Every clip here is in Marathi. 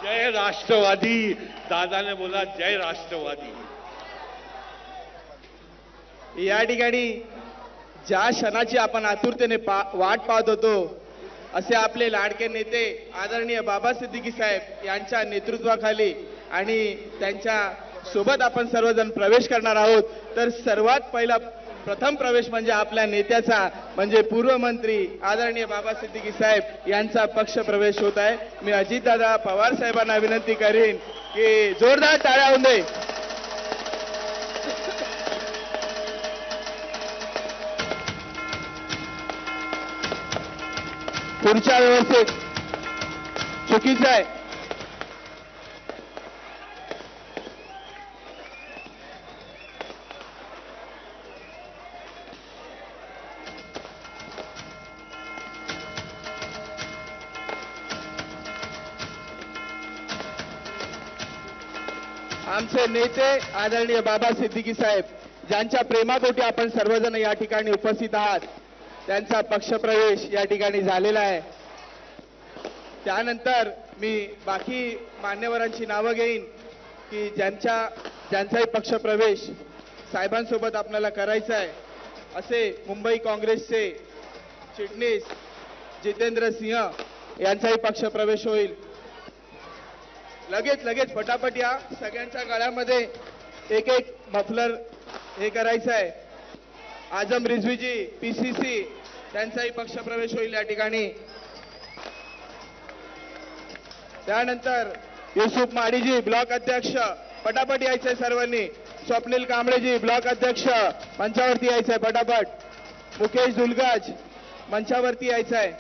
जय राष्ट्रवादी। दादाने बोला जय राष्ट्रवादी। या ठिकाणी ज्या क्षणाची आपण आतुरतेने वाट पाहत होतो असे आपले लाडके नेते आदरणीय बाबा सिद्दीकी साहेब यांच्या नेतृत्वाखाली आणि त्यांच्या सोबत आपण सर्वजण प्रवेश करणार आहोत। तर सर्वात पहिला प्रथम प्रवेश म्हणजे आपल्या नेत्याचा म्हणजे पूर्व मंत्री आदरणीय बाबा सिद्दीकी साहेब यांचा पक्ष प्रवेश होत आहे। मी अजितदादा पवार साहेबांना विनंती करीन की जोरदार टाळ्या होऊ दे। पुढच्या व्यवस्थेत चुकीचं आहे। आमचे नेते आदरणीय बाबा सिद्दीकी साहेब ज्यांच्या प्रेमापोटी आपण सर्वजण या ठिकाणी उपस्थित आहात त्यांचा पक्षप्रवेश या ठिकाणी झालेला आहे। त्यानंतर मी बाकी मान्यवरांची नावं घेईन की ज्यांचाही पक्षप्रवेश साहेबांसोबत आपल्याला करायचा आहे। असे मुंबई काँग्रेसचे चिटणीस जितेंद्र सिंह यांचाही पक्षप्रवेश होईल। लगेच फटाफट या सगळ्यांच्या गळ्यामध्ये एक एक मफलर हे करायचं आहे। आजम रिझवीजी पीसीसी त्यांचाही पक्षप्रवेश होईल या ठिकाणी। त्यानंतर युसुफ माडीजी ब्लॉक अध्यक्ष पटापट यायचंय सर्वांनी। स्वप्नील कांबळेजी ब्लॉक अध्यक्ष मंचावरती यायचंय पटापट। मुकेश दुलगाज मंचावरती यायचंय।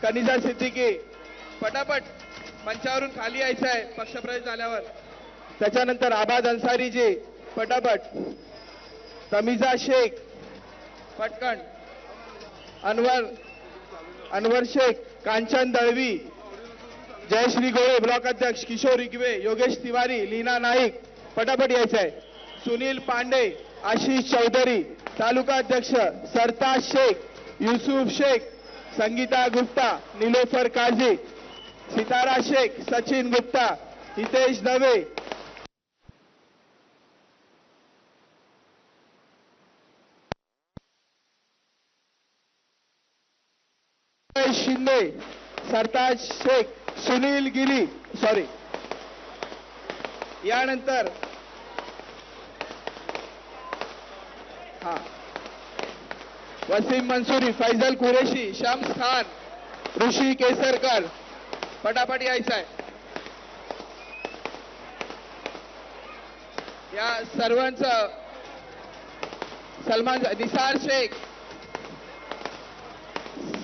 कनिजा सिद्दीकी पटापट मंचावरून खाली यायचं आहे पक्षप्रवेश झाल्यावर। त्याच्यानंतर आबाद अन्सारीजी पटापट। तमीजा शेख पटकन। अनवर शेख, कांचन दळवी, जयश्री गोळे ब्लॉक अध्यक्ष, किशोर इगवे, योगेश तिवारी, लीना नाईक पटापट यायचं आहे। सुनील पांडे, आशिष चौधरी तालुका अध्यक्ष, सरताज शेख, युसुफ शेख, संगीता गुप्ता, निलोफर काझी, सितारा शेख, सचिन गुप्ता, हितेश दवे, शिंदे, सरताज शेख, सुनील गिली यानंतर वसीम मंसूरी, फैजल कुरेशी, शम्स खान, ऋषी केसरकर पटापट यायचं आहे। या सर्वांचं सलमान, निसार शेख,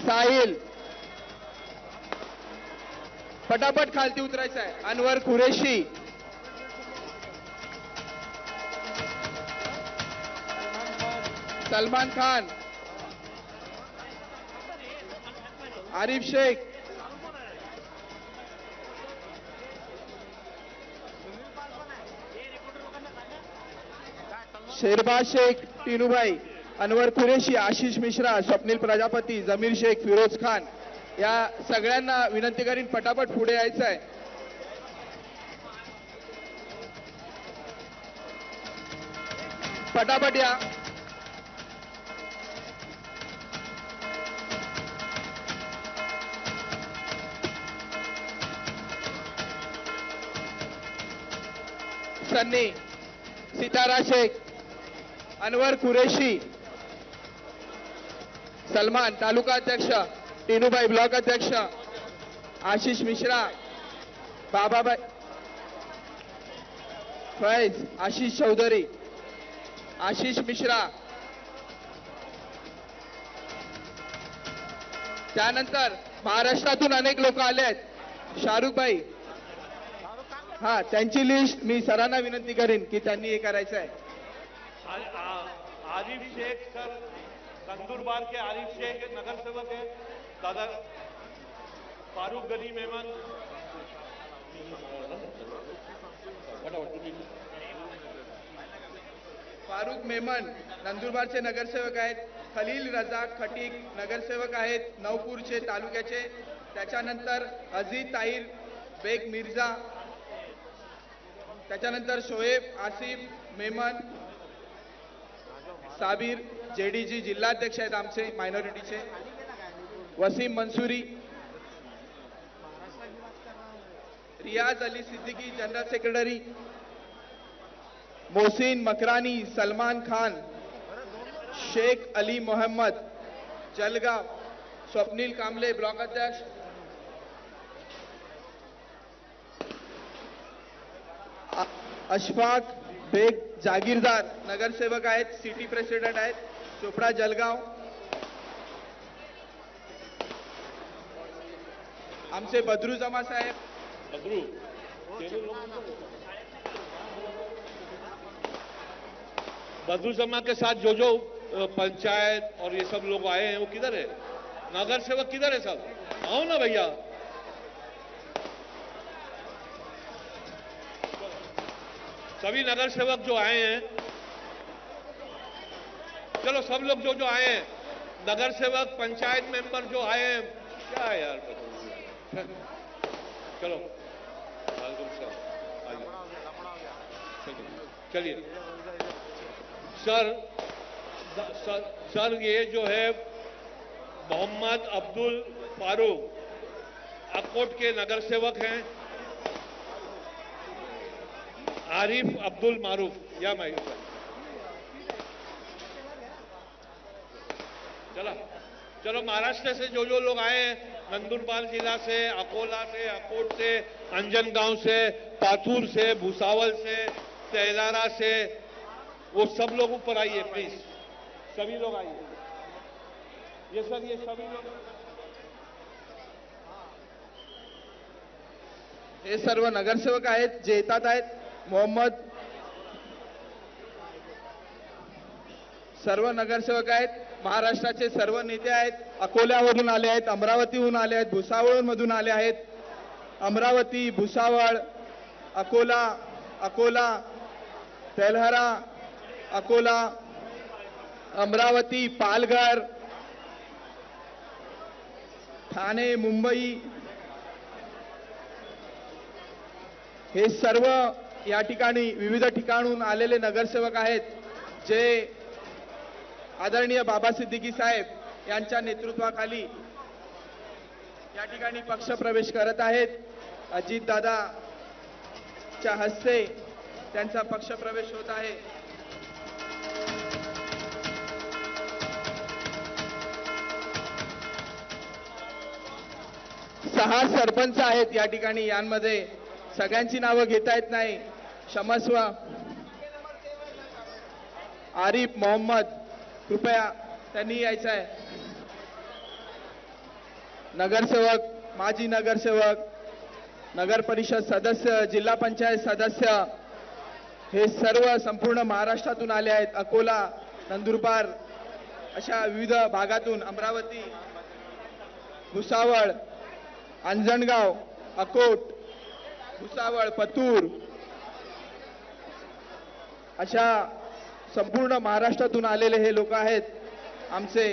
साहिल पटापट खालती उतरायचं आहे। अनवर कुरेशी, सलमान खान, आरिफ शेख, शेरबाज शेख, टीनूभाई, अनवर कुरेशी, आशिष मिश्रा, स्वप्नील प्रजापती, जमीर शेख, फिरोज खान या सगळ्यांना विनंती करीन पटापट पुढे यायचं आहे। पटापट या। सन्नी, सितारा शेख, अनवर कुरेशी, सलमान तालुका अध्यक्ष, टीनूभाई ब्लॉक अध्यक्ष, आशिष मिश्रा, बाबाभाई, फैज, आशिष चौधरी, आशिष मिश्रा। त्यानंतर महाराष्ट्रातून अनेक लोक आले आहेत। शाहरुख भाई, त्यांची लिस्ट मी सरांना विनंती करीन की त्यांनी हे करायचं आहे। आरिफ शेख सर, कंदूरबार के आरिफ शेख नगर सेवक है। दादा फारूक गनी मेमन, फारूक मेमन नंदुरबारचे नगरसेवक आहेत। खलील रजा खटीक नगरसेवक आहेत नवपूरचे तालुक्याचे। त्याच्यानंतर अजीत ताहिर बेग मिर्झा, त्याच्यानंतर शोएब आसिफ मेमन साबीर, जेडीजी जिल्हाध्यक्ष आहेत आमचे मायनॉरिटीचे, Wasim Mansuri, Riyaz Ali Siddiqui general secretary, Mohsin Makrani, Salman Khan, Sheikh Ali Mohammad Jalgaon, Swapnil Kamble block अध्यक्ष, अशफाक बेग जागीरदार नगरसेवक आहेत, सिटी प्रेसिडेंट आहेत, चोपडा जलगाव, आमचे बद्रू जमा साहेब, बद्रू जमा के साथ जो पंचायत और ये सब लोग आए हैं वो किधर है? नगर सेवक किधर है? सब आओ ना भैया। सभी नगर सेवक जो आए हैं, चलो सब लोग जो आए हैं, नगर सेवक पंचायत मेंबर जो आए हैं, क्या है यार चलो चलिए सर ये जो है मोहम्मद अब्दुल फारूक अकोट के नगर सेवक हैं, आरिफ अब्दुल मारूफ या मैं चलो महाराष्ट्र से जो लोग आए हैं, नंदुरबार जिला से, अकोला से, अकोट से, अंजनगांव से, पाथूर से, भुसावल से, तेलारा से, वो सब लोग ऊपर आइए प्लीज, सभी लोग आइए। ये सर ये सभी लोग, हे सर्व नगरसेवक आहेत जे येतात आहेत। मोहम्मद सर्व नगरसेवक आहेत, महाराष्ट्राचे सर्व नेते आहेत, अकोल्यावरून आले आहेत, अमरावतीहून आले आहेत, भुसावळमधून आले आहेत, अमरावती, भुसावळ, अकोला, तेल्हारा, अकोला, अमरावती, पालघर, ठाणे, मुंबई, हे सर्व या ठिकाणी विविध ठिकाणून आलेले नगरसेवक आहेत जे आदरणीय बाबा सिद्दीकी साहेब यांच्या नेतृत्वाखाली या ठिकाणी पक्ष प्रवेश करत आहेत। अजितदादाच्या हस्ते त्यांचा पक्ष प्रवेश होत आहे। सहा सरपंच आहेत या ठिकाणी, यांमध्ये सगळ्यांची नावं घेता येत नाही, क्षमस्व। आरिफ मोहम्मद कृपया त्यांनी यायचं आहे। नगरसेवक, माजी नगरसेवक, नगर परिषद सदस्य, जिल्हा पंचायत सदस्य, हे सर्व संपूर्ण महाराष्ट्रातून आले आहेत। अकोला, नंदुरबार अशा विविध भागातून, अमरावती, भुसावळ, अंजनगाव, अकोट, भुसावळ, पतूर अशा संपूर्ण महाराष्ट्रातून आलेले हे लोक आहेत। आमचे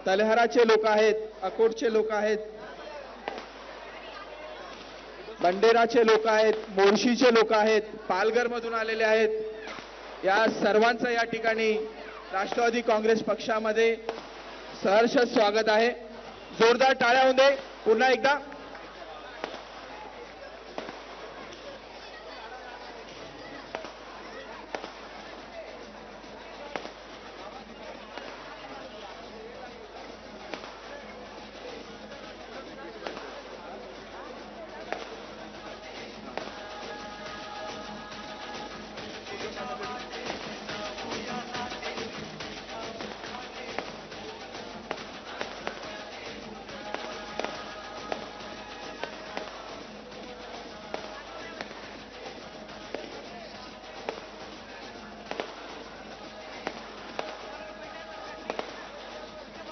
तलेहराचे लोक आहेत, अकोटचे लोक आहेत, बंडेराचे लोक आहेत, मोर्शीचे लोक आहेत, पालघरमधून आलेले आहेत। या सर्वांचं या ठिकाणी राष्ट्रवादी काँग्रेस पक्षामध्ये सहर्ष स्वागत आहे। जोरदार टाळ्या होऊ दे पुन्हा एकदा।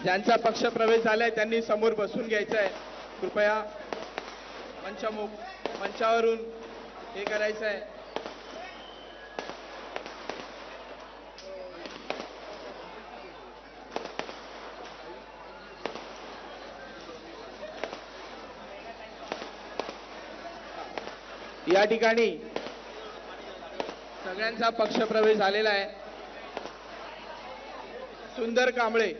ज्यांचा पक्ष प्रवेश झालाय त्यांनी समोर बसून घ्यायचं आहे। कृपया मंचावरून हे करायचं आहे। या ठिकाणी सगळ्यांचा पक्षप्रवेश झालेला आहे. सुंदर कांबळे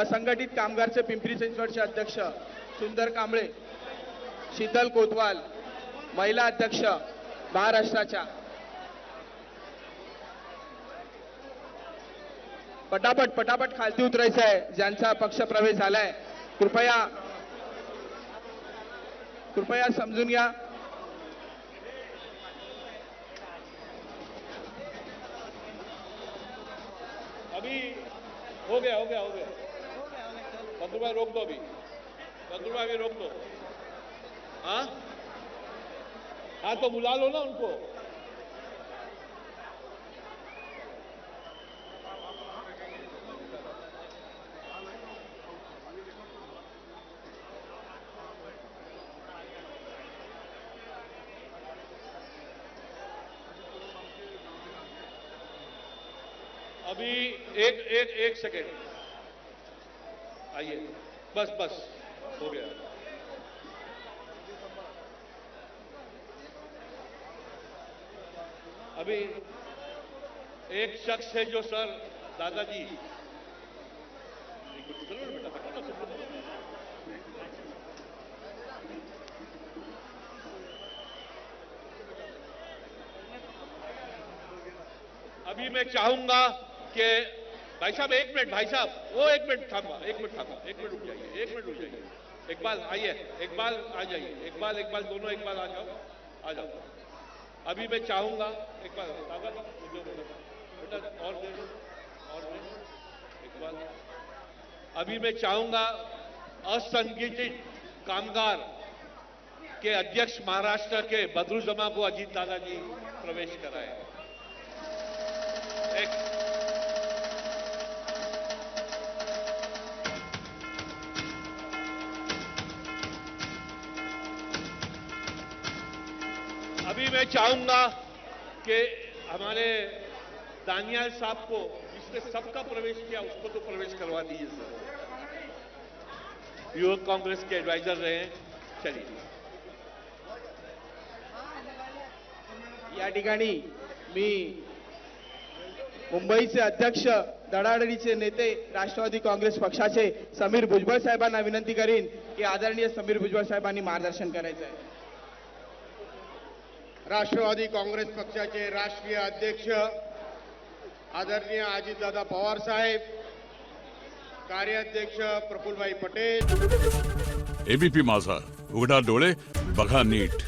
असंघटित कामगारचे पिंपरी चिंचवडचे अध्यक्ष सुंदर कांबळे, शीतल कोतवाल महिला अध्यक्ष महाराष्ट्राच्या. पटापट पटापट खालती उतरायचं आहे ज्यांचा पक्षप्रवेश झालाय. कृपया समजून घ्या. अभी हो गया बंदूक रोक दो अभी, बंदूक अभी रोक दो. हाँ हाँ तो बुला लो ना उनको. अभी एक सेकेंड आइए, बस हो गया. अभी एक शख्स है जो सर दादाजी, चलो ना बेटा, बैठो ना. अभी मैं चाहूंगा कि भाई साहब एक मिनट, भाई साहब वो एक मिनट थामा, एक मिनट रुक जाइए. इकबाल आइए, इकबाल आ जाइए, इकबाल दोनों इकबाल आ जाओ. अभी मैं चाहूंगा इकबाल बेटा और इकबाल, अभी मैं चाहूंगा असंगठित कामगार के अध्यक्ष महाराष्ट्र के बदरुजमा को अजीत दादाजी प्रवेश कराए. अभी मैं चाहूंगा कि हमारे दानियाल साहब को, जिसने सबका प्रवेश किया, उसको तो प्रवेश करवा दीजिए सर. युवक कांग्रेस के एडवाइजर रहे हैं. चलिए. या ठिकाणी मी मुंबईचे अध्यक्ष धडाडीचे नेते राष्ट्रवादी काँग्रेस पक्षाचे समीर भुजबळ साहेबांना विनंती करीन की आदरणीय समीर भुजबळ साहेबांनी मार्गदर्शन करायचं आहे. राष्ट्रवादी काँग्रेस पक्षाचे राष्ट्रीय अध्यक्ष आदरणीय अजितदादा पवार साहेब, कार्याध्यक्ष प्रफुल्लभाई पटेल. एबीपी माझा, उघडा डोळे बघा नीट.